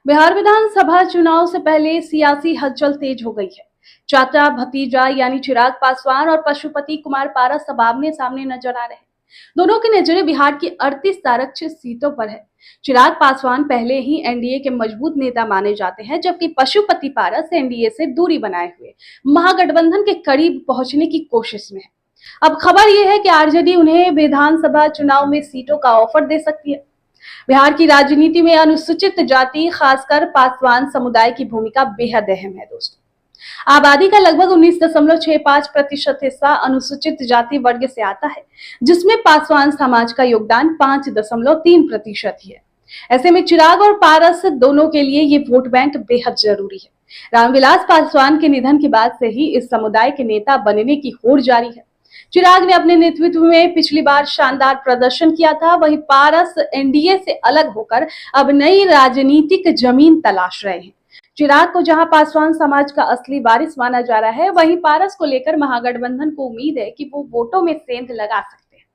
बिहार विधानसभा चुनाव से पहले सियासी हलचल तेज हो गई है। चाचा भतीजा यानी चिराग पासवान और पशुपति कुमार पारस अब आमने सामने नजर आ रहे हैं। दोनों की नजरें बिहार की 38 आरक्षित सीटों पर है। चिराग पासवान पहले ही एनडीए के मजबूत नेता माने जाते हैं, जबकि पशुपति पारस एनडीए से दूरी बनाए हुए महागठबंधन के करीब पहुंचने की कोशिश में है। अब खबर यह है कि आरजेडी उन्हें विधानसभा चुनाव में सीटों का ऑफर दे सकती है। बिहार की राजनीति में अनुसूचित जाति, खासकर पासवान समुदाय की भूमिका बेहद अहम है। दोस्तों, आबादी का लगभग 19.65% हिस्सा अनुसूचित जाति वर्ग से आता है, जिसमें पासवान समाज का योगदान 5.3% ही है। ऐसे में चिराग और पारस दोनों के लिए ये वोट बैंक बेहद जरूरी है। रामविलास पासवान के निधन के बाद से ही इस समुदाय के नेता बनने की होड़ जारी है। चिराग ने अपने नेतृत्व में पिछली बार शानदार प्रदर्शन किया था, वहीं पारस एनडीए से अलग होकर अब नई राजनीतिक जमीन तलाश रहे हैं। चिराग को जहां पासवान समाज का असली वारिस माना जा रहा है, वहीं पारस को लेकर महागठबंधन को उम्मीद है कि वो वोटों में सेंध लगा सकते हैं।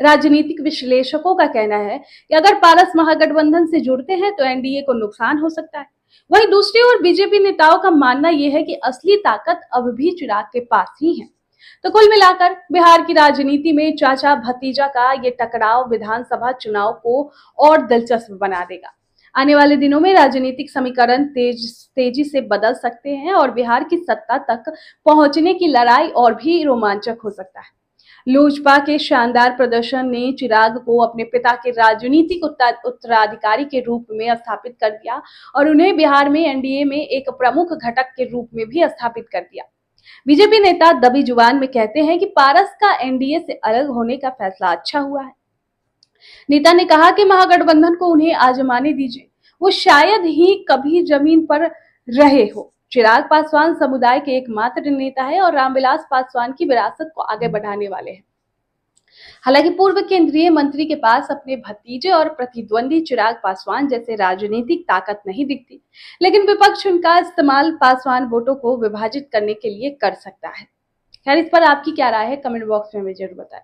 राजनीतिक विश्लेषकों का कहना है कि अगर पारस महागठबंधन से जुड़ते हैं तो एनडीए को नुकसान हो सकता है। वहीं दूसरी ओर बीजेपी नेताओं का मानना यह है कि असली ताकत अब भी चिराग के पास ही है। तो कुल मिलाकर बिहार की राजनीति में चाचा भतीजा का ये टकराव विधानसभा चुनाव को और दिलचस्प बना देगा। आने वाले दिनों में राजनीतिक समीकरण तेजी से बदल सकते हैं और बिहार की सत्ता तक पहुंचने की लड़ाई और भी रोमांचक हो सकता है। लोजपा के शानदार प्रदर्शन ने चिराग को अपने पिता के राजनीतिक उत्तराधिकारी के रूप में स्थापित कर दिया और उन्हें बिहार में एनडीए में एक प्रमुख घटक के रूप में भी स्थापित कर दिया। बीजेपी नेता दबी जुबान में कहते हैं कि पारस का एनडीए से अलग होने का फैसला अच्छा हुआ है। नेता ने कहा कि महागठबंधन को उन्हें आजमाने दीजिए, वो शायद ही कभी जमीन पर रहे हो। चिराग पासवान समुदाय के एकमात्र नेता है और रामविलास पासवान की विरासत को आगे बढ़ाने वाले हैं। हालांकि पूर्व केंद्रीय मंत्री के पास अपने भतीजे और प्रतिद्वंदी चिराग पासवान जैसे राजनीतिक ताकत नहीं दिखती, लेकिन विपक्ष उनका इस्तेमाल पासवान वोटों को विभाजित करने के लिए कर सकता है। खैर, इस पर आपकी क्या राय है? कमेंट बॉक्स में हमें जरूर बताएं।